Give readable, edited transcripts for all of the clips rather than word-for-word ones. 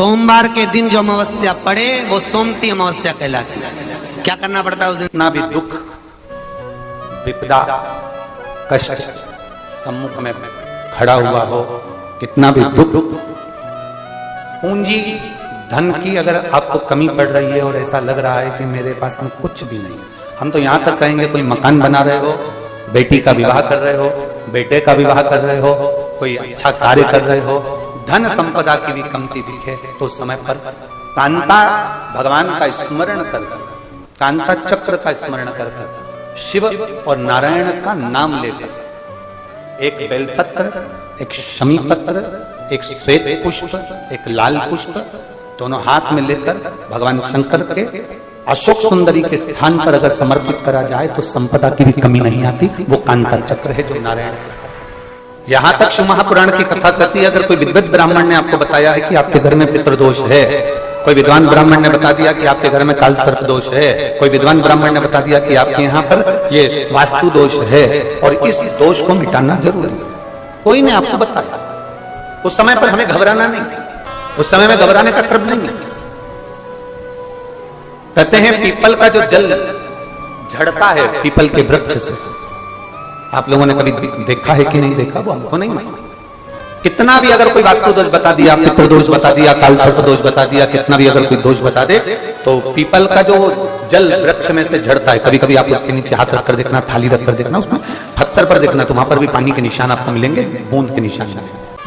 सोमवार के दिन जो अमावस्या पड़े वो सोमती अमावस्या कहलाती है। क्या करना पड़ता है उस दिन? कितना भी दुख विपदा कष्ट सम्मुख में खड़ा हुआ हो, कितना भी दुख, पूंजी धन की अगर आपको कमी पड़ रही है और ऐसा लग रहा है कि मेरे पास में कुछ भी नहीं, हम तो यहां तक कहेंगे कोई मकान बना रहे हो, बेटी का विवाह कर रहे हो, बेटे का विवाह कर रहे हो, कोई अच्छा कार्य कर रहे हो, धन संपदा की भी कमती दिखे तो उस समय पर कांता भगवान का स्मरण कर, कांता चक्र का स्मरण कर, शिव और नारायण का नाम लेकर एक बेलपत्र, एक शमी पत्र, एक श्वेत पुष्प, एक लाल पुष्प दोनों हाथ में लेकर भगवान शंकर के अशोक सुंदरी के स्थान पर अगर समर्पित करा जाए तो संपदा की भी कमी नहीं आती। वो कांता चक्र है जो नारायण। यहां तक शिव महापुराण की कथा कहती है, अगर कोई विद्वत ब्राह्मण ने आपको बताया है कि आपके घर में पितृदोष है, कोई विद्वान ब्राह्मण ने बता दिया कि आपके घर में काल सर्प दोष है, कोई विद्वान ब्राह्मण ने बता दिया कि आपके यहाँ पर ये वास्तु दोष है और इस दोष को मिटाना जरूरी है, कोई ने आपको बताया, उस समय पर हमें घबराना नहीं, उस समय में घबराने का क्रम नहीं है। कहते हैं पीपल का जो जल झड़ता है पीपल के वृक्ष से, आप लोगों ने कभी देखा है कि नहीं देखा, वो हमको नहीं मालूम। कितना भी अगर कोई वास्तु दोष बता दिया, पितृदोष बता दिया, काल सर्प दोष बता दिया, कितना भी अगर कोई दोष बता दे, तो पीपल का जो जल वृक्ष में से झड़ता है, कभी कभी आप उसके नीचे हाथ रखकर देखना, थाली रखकर देखना, उसमें पत्थर पर देखना, तो वहां पर भी पानी के निशान आपको मिलेंगे, बूंद के निशान।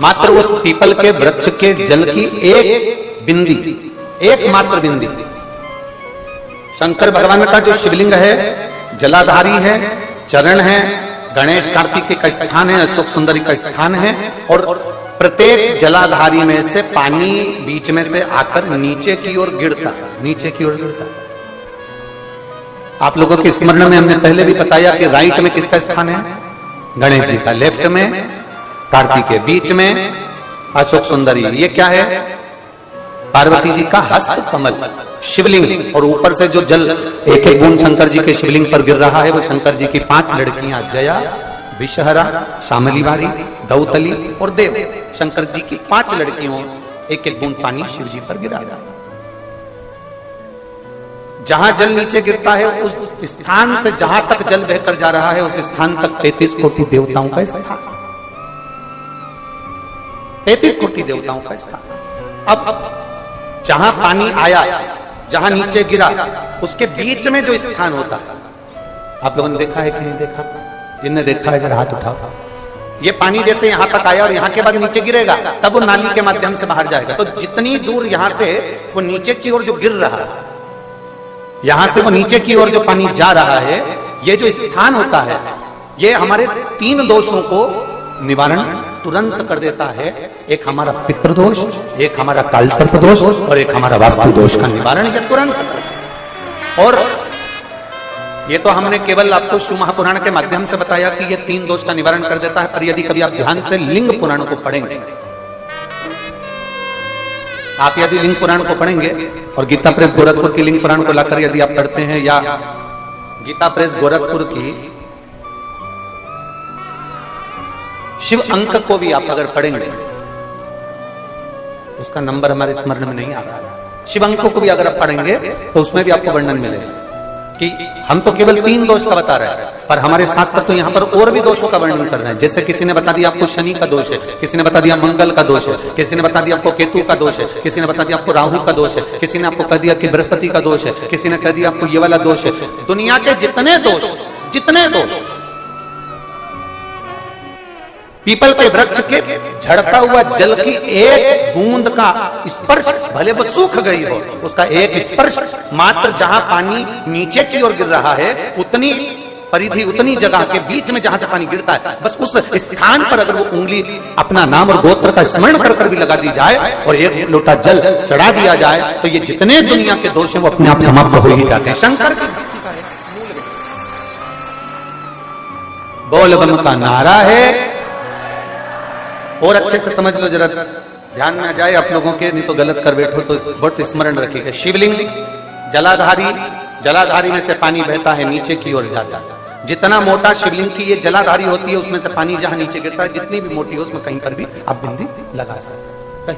मात्र उस पीपल के वृक्ष के जल की एक बिंदी, एकमात्र बिंदी, शंकर भगवान का जो शिवलिंग है जलाधारी है, चरण है, गणेश कार्तिक का स्थान है, अशोक सुंदरी का स्थान है, और प्रत्येक जलाधारी में से पानी बीच में से आकर नीचे की ओर गिरता, नीचे की ओर गिरता। आप लोगों के स्मरण में हमने पहले भी बताया कि राइट में किसका स्थान है? गणेश जी का, लेफ्ट में कार्तिक के, बीच में अशोक सुंदरी। ये क्या है? पार्वती जी का हस्त कमल शिवलिंग, और ऊपर से जो जल एक एक बूंद शंकर जी के शिवलिंग पर गिर रहा है वो शंकर जी की 5 लड़कियां जया, विषहरा, शामलीवारी, दौतली और देव, शंकर जी की 5 लड़कियों एक एक बूंद पानी शिव जी पर गिरा। जहां जल नीचे गिरता है उस स्थान से जहां तक जल बहकर जा रहा है उस स्थान तक 33 कोटि देवताओं का स्थान, 33 कोटि देवताओं का स्थान। अब जहां पानी आया, जहां नीचे गिरा, उसके बीच में जो स्थान होता है, आप लोगों ने देखा है कि नहीं देखा? जिनने देखा है जरा हाथ उठाओ। ये पानी जैसे यहां तक आया और यहां के बाद नीचे गिरेगा, तब वो नाली के माध्यम से बाहर जाएगा। तो जितनी दूर यहां से वो नीचे की ओर जो गिर रहा है, यहां से वो नीचे की ओर जो पानी जा रहा है, ये जो स्थान होता है, ये हमारे 3 दोषों को निवारण तुरंत कर देता है। एक हमारा पितृदोष, एक हमारा काल सर्प दोष और एक हमारा वास्तु दोष का निवारण ये तुरंत। और ये तो हमने केवल आपको शिव महापुराण के माध्यम से बताया कि ये 3 दोष का निवारण कर देता है, पर यदि कभी आप ध्यान से लिंग पुराण को पढ़ेंगे, आप यदि लिंग पुराण को पढ़ेंगे और गीता प्रेस गोरखपुर की लिंग पुराण को लाकर यदि आप पढ़ते हैं, या गीता प्रेस गोरखपुर की शिव अंक को भी आप अगर पढ़ेंगे, उसका नंबर हमारे स्मरण में नहीं आ रहा है, शिव अंक को भी अगर आप पढ़ेंगे तो उसमें भी आपको वर्णन मिलेगा कि हम तो केवल 3 दोष का बता रहे हैं, पर हमारे शास्त्र तो यहाँ पर और भी दोषों का वर्णन कर रहे हैं। जैसे किसी ने बता दिया आपको शनि का दोष है, किसी ने बता दिया मंगल का दोष है, किसी ने बता दिया आपको केतु का दोष है, किसी ने बता दिया आपको राहु का दोष है, किसी ने आपको कह दिया कि बृहस्पति का दोष है, किसी ने कह दिया आपको ये वाला दोष है। दुनिया के जितने दोष, पीपल के वृक्ष के झड़ता हुआ जल की एक बूंद का स्पर्श, भले वो सूख गई हो, उसका एक स्पर्श मात्र जहां पानी नीचे की ओर गिर रहा है, उतनी परिधि, उतनी जगह के बीच में जहां से पानी गिरता है, बस उस स्थान पर अगर वो उंगली अपना नाम और गोत्र का स्मरण कर कर भी लगा दी जाए और एक लोटा जल चढ़ा दिया जाए, तो ये जितने दुनिया के दोष हैं वो अपने आप समाप्त हो ही जाते हैं। शंकर की बोल बम का नारा है। और अच्छे से समझ लो, जरा ध्यान में आ जाए आप लोगों के, नहीं तो गलत कर बैठो तो बहुत स्मरण रखिएगा। शिवलिंग जलाधारी, जलाधारी में से पानी बहता है, नीचे की ओर जाता है। जितना मोटा शिवलिंग की ये जलाधारी होती है, उसमें से पानी जहां नीचे गिरता है, जितनी भी मोटी हो उसमें कहीं पर भी आप बिंदी लगा सकते।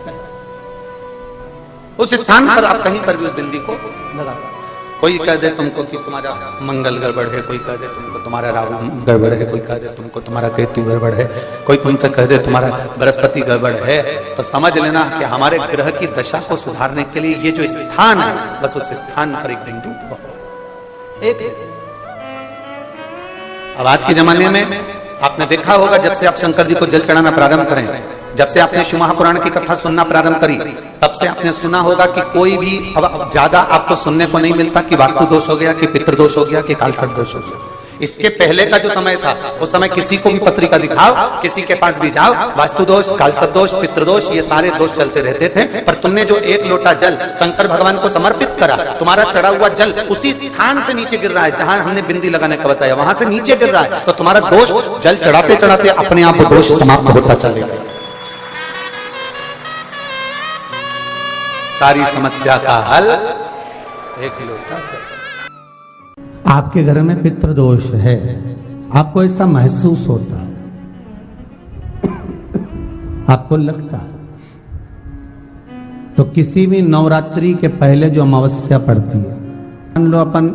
उस स्थान पर आप कहीं पर भी उस बिंदी को लगा सकते। कोई कह दे तुमको कि तुम्हारा मंगल गड़बड़ है, कोई कह दे तुमको तुम्हारा राहु गड़बड़ है, कोई कह दे तुमको तुम्हारा केतु गड़बड़ है, कोई तुमसे कह दे तुम्हारा बृहस्पति गड़बड़ है, तो समझ लेना कि हमारे ग्रह की दशा को सुधारने के लिए ये जो स्थान है, बस उस स्थान पर एक बिंदु एक। अब आज के जमाने में आपने देखा होगा, जब से आप शंकर जी को जल चढ़ाना प्रारंभ करें, जब से आपने शिव महापुराण की कथा सुनना प्रारंभ करी, तब से आपने सुना होगा कि कोई भी अब ज्यादा आपको सुनने को नहीं मिलता कि वास्तु दोष हो गया, कि पितृदोष हो गया, कि कालसर्प दोष हो गया। इसके पहले का जो समय था, उस समय किसी को भी पत्रिका दिखाओ, किसी के पास भी जाओ, वास्तु दोष, कालसर्प दोष, पितृदोष, ये सारे दोष चलते रहते थे। पर तुमने जो एक लोटा जल शंकर भगवान को समर्पित करा, तुम्हारा चढ़ा हुआ जल उसी स्थान से नीचे गिर रहा है जहां हमने बिंदी लगाने का बताया, वहां से नीचे गिर रहा है, तो तुम्हारा दोष जल चढ़ाते चढ़ाते अपने आप दोष समाप्त होता चलेगा। सारी समस्या का हल एक लोटा। आपके घर में पितृदोष है, आपको ऐसा महसूस होता है, आपको लगता है, तो किसी भी नवरात्रि के पहले जो अमावस्या पड़ती है, मान लो अपन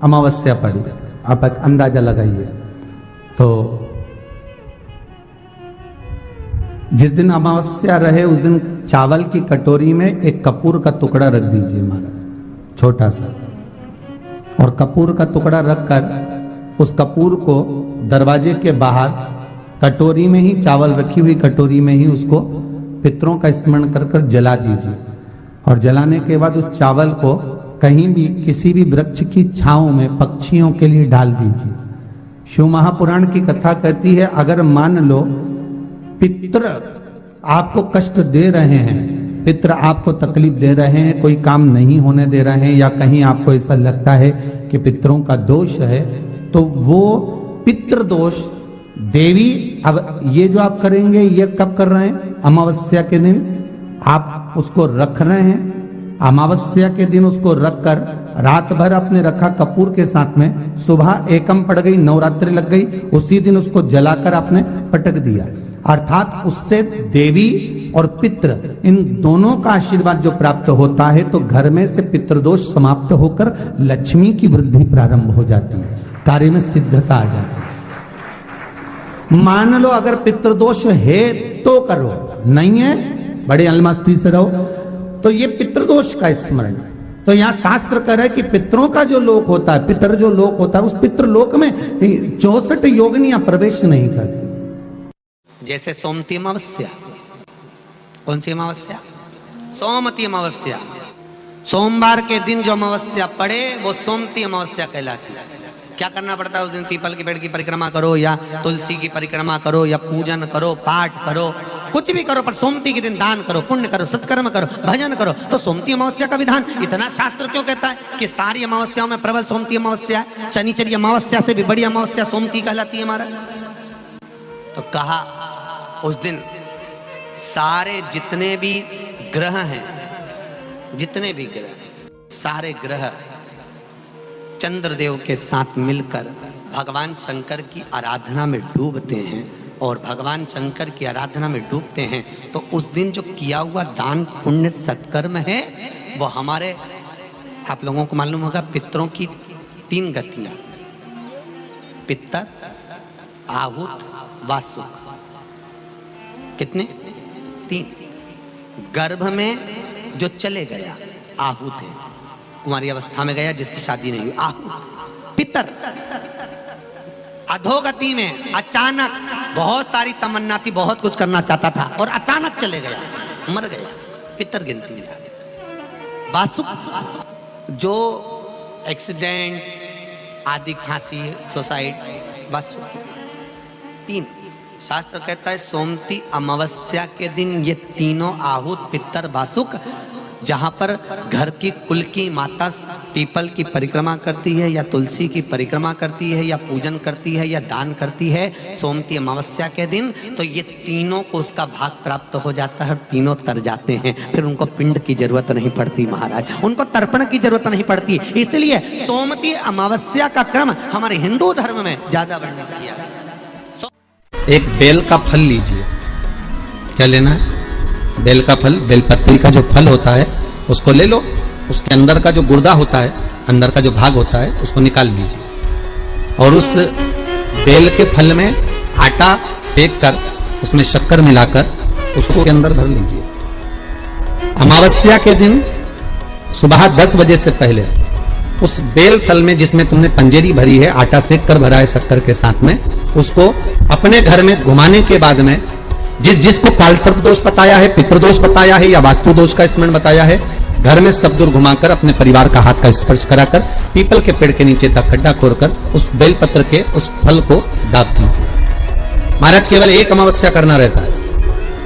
अमावस्या पड़ी, आप अंदाजा लगाइए, तो जिस दिन अमावस्या रहे उस दिन चावल की कटोरी में एक कपूर का टुकड़ा रख दीजिए महाराज, छोटा सा, और कपूर का टुकड़ा रखकर उस कपूर को दरवाजे के बाहर कटोरी में ही, चावल रखी हुई कटोरी में ही उसको पितरों का स्मरण कर कर जला दीजिए। और जलाने के बाद उस चावल को कहीं भी किसी भी वृक्ष की छांव में पक्षियों के लिए डाल दीजिए। शिव महापुराण की कथा कहती है, अगर मान लो पितृ आपको कष्ट दे रहे हैं, पितृ आपको तकलीफ दे रहे हैं, कोई काम नहीं होने दे रहे हैं, या कहीं आपको ऐसा लगता है कि पितरों का दोष है, तो वो पितृ दोष देवी, अब ये जो आप करेंगे ये कब कर रहे हैं? अमावस्या के दिन आप उसको रख रहे हैं, अमावस्या के दिन उसको रखकर रात भर आपने रखा कपूर के साथ में, सुबह एकम पड़ गई, नवरात्रि लग गई, उसी दिन उसको जलाकर आपने पटक दिया। अर्थात उससे देवी और पितृ इन दोनों का आशीर्वाद जो प्राप्त होता है, तो घर में से पितृदोष समाप्त होकर लक्ष्मी की वृद्धि प्रारंभ हो जाती है, कार्य में सिद्धता आ जाती है। मान लो अगर पितृदोष है तो करो, नहीं है बड़े अलमस्ती से रहो, तो ये पितृदोष का स्मरण। तो यहाँ शास्त्र कह रहा है कि पितरों का जो लोक होता है, पितर जो लोक होता है, उस पितृलोक में 64 योगिनियां प्रवेश नहीं करती। जैसे सोमती अमावस्या, कौन सी अमावस्या? सोमती अमावस्या। सोमवार के दिन जो अमावस्या पड़े वो सोमती अमावस्या कहलाती है। क्या करना पड़ता है उस दिन? पीपल के पेड़ की परिक्रमा करो, या तुलसी की परिक्रमा करो, या पूजन करो, पाठ करो, कुछ भी करो, पर सोमती के दिन दान करो, पुण्य करो, सत्कर्म करो, भजन करो। तो सोमती अमावस्या का विधान इतना शास्त्र क्यों कहता है कि सारी अमावस्याओं में प्रबल सोमती अमावस्या है? शनिचरी अमावस्या से भी बड़ी अमावस्या सोमती कहलाती है हमारा। तो कहा उस दिन सारे जितने भी ग्रह हैं, जितने भी ग्रह, सारे ग्रह चंद्रदेव के साथ मिलकर भगवान शंकर की आराधना में डूबते हैं, और भगवान शंकर की आराधना में डूबते हैं तो उस दिन जो किया हुआ दान पुण्य सत्कर्म है वो हमारे, आप लोगों को मालूम होगा, पितरों की 3 गतियां, पितर, आहुत, वासुक। कितने? 3। गर्भ में जो चले गया आहुत है, कुमारी अवस्था में गया जिसकी शादी नहीं हुई, आहुत। पितर अधोगति में अचानक बहुत सारी तमन्ना थी, बहुत कुछ करना चाहता था और अचानक चले गया, मर गया, पितर गिनती में। वासुक जो एक्सीडेंट आदि, खांसी, सुसाइड, वासुक। 3 शास्त्र कहता है सोमती अमावस्या के दिन ये तीनों आहुत, पितर, वासुक, जहां पर घर की कुल की माता पीपल की परिक्रमा करती है, या तुलसी की परिक्रमा करती है, या पूजन करती है, या दान करती है सोमती अमावस्या के दिन, तो ये तीनों को उसका भाग प्राप्त हो जाता है, तीनों तर जाते हैं। फिर उनको पिंड की जरूरत नहीं पड़ती महाराज, उनको तर्पण की जरूरत नहीं पड़ती। इसलिए सोमती अमावस्या का क्रम हमारे हिंदू धर्म में ज्यादा वर्णित किया। एक बेल का फल लीजिए। क्या लेना है? बेल का फल, बेलपत्री का जो फल होता है उसको ले लो, उसके अंदर का जो गुर्दा होता है, अंदर का जो भाग होता है, उसको निकाल लीजिए और उस बेल के फल में आटा सेक कर उसमें शक्कर मिलाकर उसको के अंदर भर लीजिए। अमावस्या के दिन सुबह 10 बजे से पहले उस बेल फल में जिसमें तुमने पंजेरी भरी है, आटा सेक कर भरा है शक्कर के साथ में, उसको अपने घर में घुमाने के बाद में जिसको कालसर्प दोष बताया है, पितृदोष बताया है या वास्तु दोष का स्मरण बताया है, घर में सब दूर घुमाकर अपने परिवार का हाथ का स्पर्श कराकर पीपल के पेड़ के नीचे तक खड्डा खोदकर उस बेलपत्र के उस फल को दाब दीजिए। महाराज केवल एक अमावस्या करना रहता है,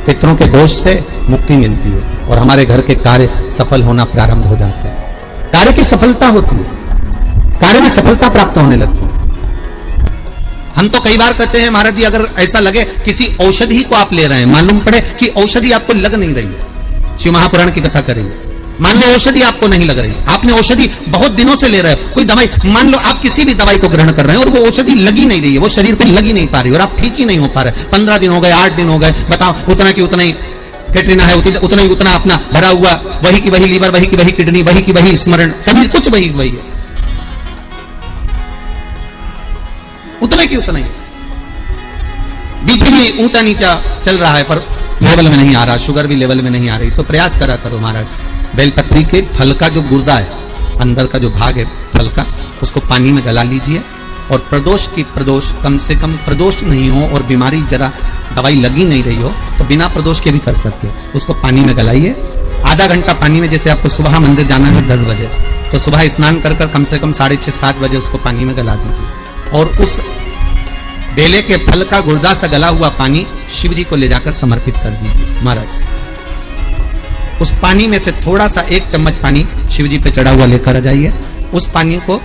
पितरों के दोष से मुक्ति मिलती है और हमारे घर के कार्य सफल होना प्रारंभ हो जाते हैं। कार्य की सफलता होती है, कार्य में सफलता प्राप्त होने लगती है। हम तो कई बार कहते हैं महाराज जी, अगर ऐसा लगे किसी औषधि को आप ले रहे हैं, मालूम पड़े कि औषधि आपको लग नहीं रही है, शिव महापुराण की कथा करेंगे, मान लो औषधि आपको नहीं लग रही, आपने औषधि बहुत दिनों से ले रहे हो, कोई दवाई, मान लो आप किसी भी दवाई को ग्रहण कर रहे हैं और वो औषधि लगी नहीं रही है, वो शरीर को लगी नहीं पा रही और आप ठीक ही नहीं हो पा रहे, 15 दिन हो गए, 8 दिन हो गए, बताओ उतना की उतना ही कैटरीना है, उतना ही उतना अपना भरा हुआ, वही की वही लीवर, वही की वही किडनी, वही की वही स्मरण, सभी कुछ वही वही है, उतना की उतना ही। बीपी भी ऊंचा नीचा चल रहा है पर लेवल में नहीं आ रहा, शुगर भी लेवल में नहीं आ रही, तो प्रयास करा करो महाराज, बेलपत्री के फल का जो गुर्दा है, अंदर का जो भाग है फल का, उसको पानी में गला लीजिए और प्रदोष कम से कम प्रदोष नहीं हो और बीमारी जरा दवाई लगी नहीं रही हो तो बिना प्रदोष के भी कर सकते हो, उसको पानी में गलाइए, आधा घंटा पानी में, जैसे आपको सुबह मंदिर जाना है 10 बजे, तो सुबह स्नान कर कम से कम 6:30-7 बजे उसको पानी में गला दीजिए और उस बेले के फल का गुर्दा सा गला हुआ पानी शिव जी को ले जाकर समर्पित कर दीजिए। महाराज उस पानी में से थोड़ा सा 1 चम्मच पानी शिव जी पे चढ़ा हुआ लेकर आ जाइए। उस पानी को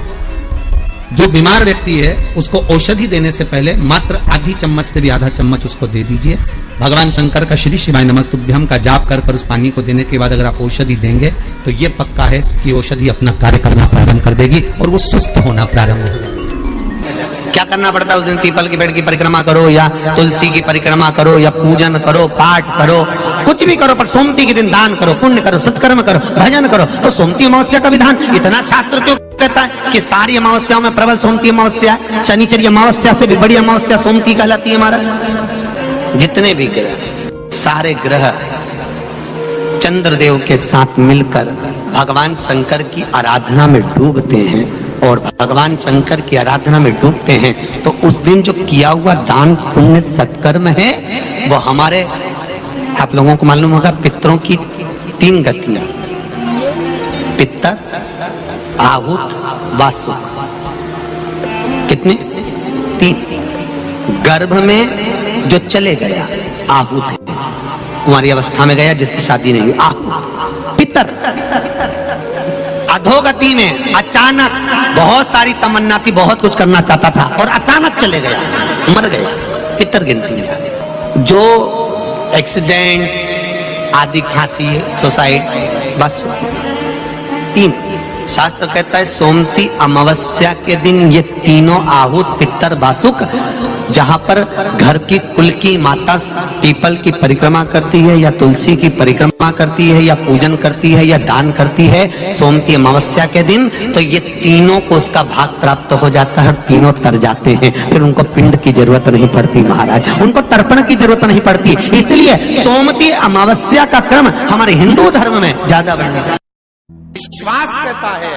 जो बीमार व्यक्ति है उसको औषधि देने से पहले मात्र आधी चम्मच से भी आधा चम्मच उसको दे दीजिए। भगवान शंकर का श्री शिवाय नमस्तुभ्यं का जाप कर उस पानी को देने के बाद अगर आप औषधि देंगे तो ये पक्का है कि औषधि अपना कार्य करना प्रारंभ कर देगी और वो स्वस्थ होना प्रारंभ हो जाएगी। क्या करना पड़ता है उस दिन? पीपल के पेड़ की परिक्रमा करो या तुलसी की परिक्रमा करो या पूजन करो, पाठ करो, कुछ भी करो, पर सोमती के दिन दान करो, पुण्य करो, सत्कर्म करो, भजन करो। तो सोमती अमावस्या का विधान इतना शास्त्र क्यों कहता है कि सारी अमावस्याओं में प्रबल सोमती अमावस्या, शनिचरी अमावस्या से भी बड़ी अमावस्या सोमती कहलाती है। हमारा जितने भी ग्रह, सारे ग्रह चंद्रदेव के साथ मिलकर भगवान शंकर की आराधना में डूबते हैं और भगवान शंकर की आराधना में डूबते हैं तो उस दिन जो किया हुआ दान पुण्य सत्कर्म है वो हमारे, आप लोगों को मालूम होगा, पितरों की 3 गतियां, पितर, आहुत, वासुक, कितने? 3। गर्भ में जो चले गया आहुत है, कुंवारी अवस्था में गया जिसकी शादी नहीं हुई, आहुत। पितर अधोगति में अचानक बहुत सारी तमन्ना थी, बहुत कुछ करना चाहता था और अचानक चले गया, मर गया, पितर गिनती है। जो एक्सीडेंट आदि, खांसी, सुसाइड, बस 3। शास्त्र कहता है सोमती अमावस्या के दिन ये तीनों आहुत, पितर, वासुक, जहां पर घर की कुल की माता पीपल की परिक्रमा करती है या तुलसी की परिक्रमा करती है या पूजन करती है या दान करती है सोमती अमावस्या के दिन, तो ये तीनों को उसका भाग प्राप्त हो जाता है और तीनों तर जाते हैं। फिर उनको पिंड की जरूरत नहीं पड़ती महाराज, उनको तर्पण की जरूरत नहीं पड़ती। इसलिए सोमती अमावस्या का क्रम हमारे हिंदू धर्म में ज्यादा बढ़ विश्वास कहता है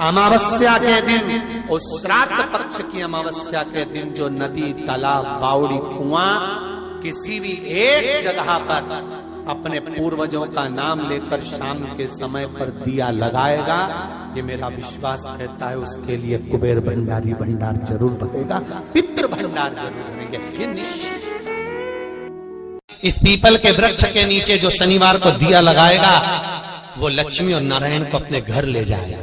अमावस्या के दिन और श्राद्ध पक्ष की अमावस्या के दिन जो नदी, तालाब, बावड़ी, कुआं किसी भी एक जगह पर अपने पूर्वजों का नाम लेकर शाम के समय पर दिया लगाएगा, ये मेरा विश्वास कहता है उसके लिए कुबेर भंडारी भंडार जरूर बनेगा, पितृ भंडार जरूर बनेंगे, ये निश्चित। इस पीपल के वृक्ष के नीचे जो शनिवार को दिया लगाएगा वो लक्ष्मी और नारायण को अपने घर ले जाएगा।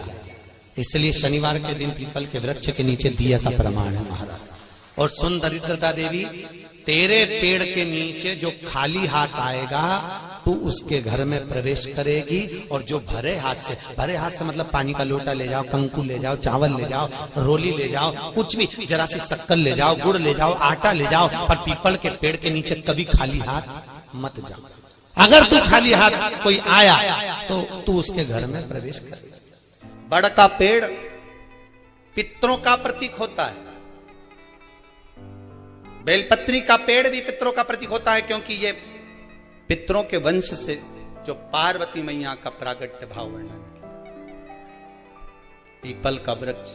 इसलिए शनिवार के दिन पीपल के वृक्ष के नीचे दिया का प्रमाण है महाराज। और सुन दरिद्रता देवी, तेरे पेड़ के नीचे जो खाली हाथ आएगा तू उसके घर में प्रवेश करेगी और जो भरे हाथ से मतलब पानी का लोटा ले जाओ, कंकु ले जाओ, चावल ले जाओ, रोली ले जाओ, कुछ भी, जरा सी शक्कर ले जाओ, गुड़ ले जाओ, आटा ले जाओ, पर पीपल के पेड़ के नीचे कभी खाली हाथ मत जाओ। अगर तू खाली हाथ कोई आया तो तू उसके घर में प्रवेश कर। बड़ का पेड़ पितरों का प्रतीक होता है, बेलपत्री का पेड़ भी पितरों का प्रतीक होता है, क्योंकि ये पितरों के वंश से जो पार्वती मैया का प्रागट्य भाव वर्णन किया। पीपल का वृक्ष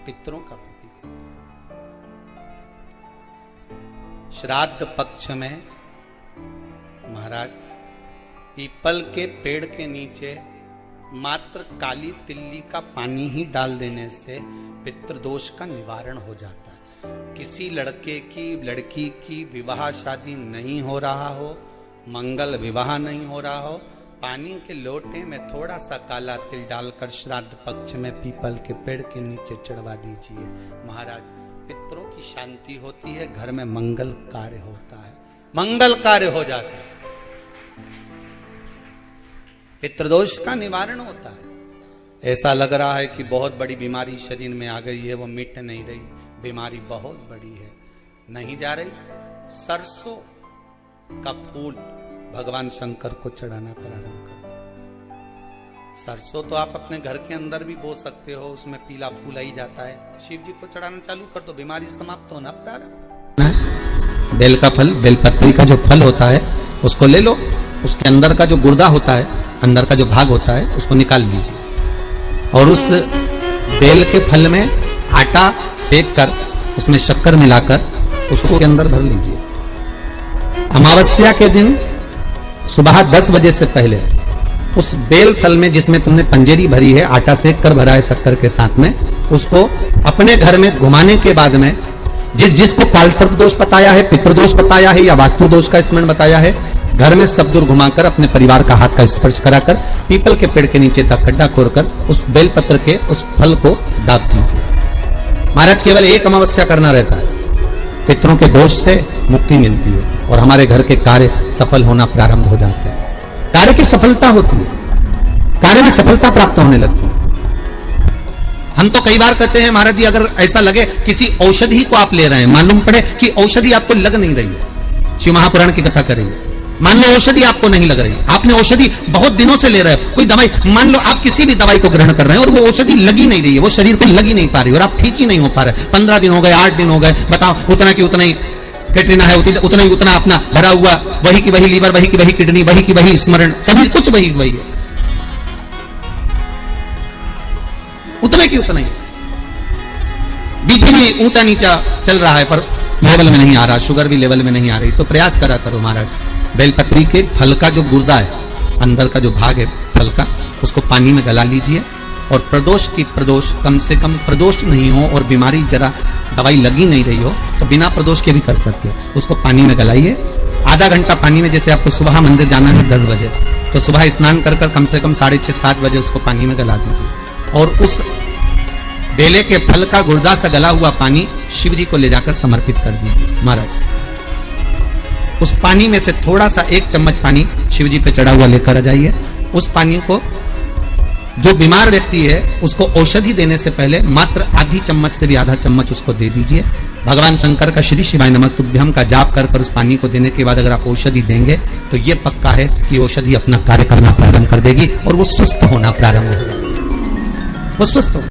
पितरों का प्रतीक होता है। श्राद्ध पक्ष में महाराज पीपल के पेड़ के नीचे मात्र काली तिल्ली का पानी ही डाल देने से पितृदोष का निवारण हो जाता है। किसी लड़के की लड़की की विवाह शादी नहीं हो रहा हो, मंगल विवाह नहीं हो रहा हो, पानी के लोटे में थोड़ा सा काला तिल डालकर श्राद्ध पक्ष में पीपल के पेड़ के नीचे चढ़वा दीजिए। महाराज पितरों की शांति होती है, घर में मंगल कार्य होता है, मंगल कार्य हो जाता है, पितृदोष का निवारण होता है। ऐसा लग रहा है कि बहुत बड़ी बीमारी शरीर में आ गई है, वो मिट नहीं रही, बीमारी बहुत बड़ी है, नहीं जा रही। सरसों का फूल भगवान शंकर को चढ़ाना प्रारंभ करो। सरसों तो आप अपने घर के अंदर भी बो सकते हो, उसमें पीला फूल ही जाता है, शिव जी को चढ़ाना चालू कर दो, बीमारी समाप्त होना प्रारंभ। बेल का फल, बेलपत्री का जो फल होता है उसको ले लो, उसके अंदर का जो गुर्दा होता है, अंदर का जो भाग होता है उसको निकाल लीजिए और उस बेल के फल में आटा सेक कर उसमें शक्कर मिलाकर उसको के अंदर भर लीजिए। अमावस्या के दिन सुबह 10 बजे से पहले उस बेल फल में जिसमें तुमने पंजेरी भरी है, आटा सेक कर भरा है शक्कर के साथ में, उसको अपने घर में घुमाने के बाद में जिसको कालसर्प दोष बताया है, पितृदोष बताया है या वास्तु दोष का स्मरण बताया है, घर में सब दूर घुमाकर अपने परिवार का हाथ का स्पर्श कराकर पीपल के पेड़ के नीचे तक खड्डा खोदकर उस बेलपत्र के उस फल को दाब दीजिए। महाराज केवल एक अमावस्या करना रहता है, पितरों के दोष से मुक्ति मिलती है और हमारे घर के कार्य सफल होना प्रारंभ हो जाते हैं। कार्य की सफलता होती है, कार्य में सफलता प्राप्त होने लगती है। हम तो कई बार कहते हैं महाराज जी, अगर ऐसा लगे किसी औषधि को आप ले रहे हैं, मालूम पड़े कि औषधि आपको लग नहीं रही है, शिव महापुराण की कथा करेंगे, मान लो औषधि आपको नहीं लग रही, आपने औषधि बहुत दिनों से ले रहे हो, कोई दवाई, मान लो आप किसी भी दवाई को ग्रहण कर रहे हैं और वो औषधि लगी नहीं रही है, वो शरीर को लगी नहीं पा रही और आप ठीक ही नहीं हो पा रहे, 15 दिन हो गए, 8 दिन हो गए, बताओ, उतना की उतना ही कैटरीना है, उतना ही उतना अपना भरा हुआ, वही की वही लीवर, वही की वही किडनी, वही की वही स्मरण, सभी कुछ वही वही है, उतने की उतना ही। बीपी भी ऊंचा नीचा चल रहा है पर लेवल में नहीं आ रहा, शुगर भी लेवल में नहीं आ रही, तो प्रयास करा करो महाराज, बेलपत्री के फल का जो गुर्दा है, अंदर का जो भाग है फल का, उसको पानी में गला लीजिए और प्रदोष की प्रदोष, कम से कम प्रदोष नहीं हो और बीमारी जरा दवाई लगी नहीं रही हो तो बिना प्रदोष के भी कर सकते हो, उसको पानी में गलाइए। आधा घंटा पानी में, जैसे आपको सुबह मंदिर जाना है 10 बजे, तो सुबह स्नान कर कम से कम 6:30-7 बजे उसको पानी में गला दीजिए और उस बेले के फल का गुर्दा से गला हुआ पानी शिव जी को ले जाकर समर्पित कर दीजिए। महाराज उस पानी में से थोड़ा सा 1 चम्मच पानी शिव जी पे चढ़ा हुआ लेकर आ जाइए। उस पानी को जो बीमार व्यक्ति है उसको औषधि देने से पहले मात्र आधी चम्मच से भी आधा चम्मच उसको दे दीजिए। भगवान शंकर का श्री शिवाय नमस्तुभ्यम का जाप कर उस पानी को देने के बाद अगर आप औषधि देंगे तो ये पक्का है कि औषधि अपना कार्य करना प्रारंभ कर देगी और वो स्वस्थ होना प्रारंभ होगा, वो स्वस्थ हो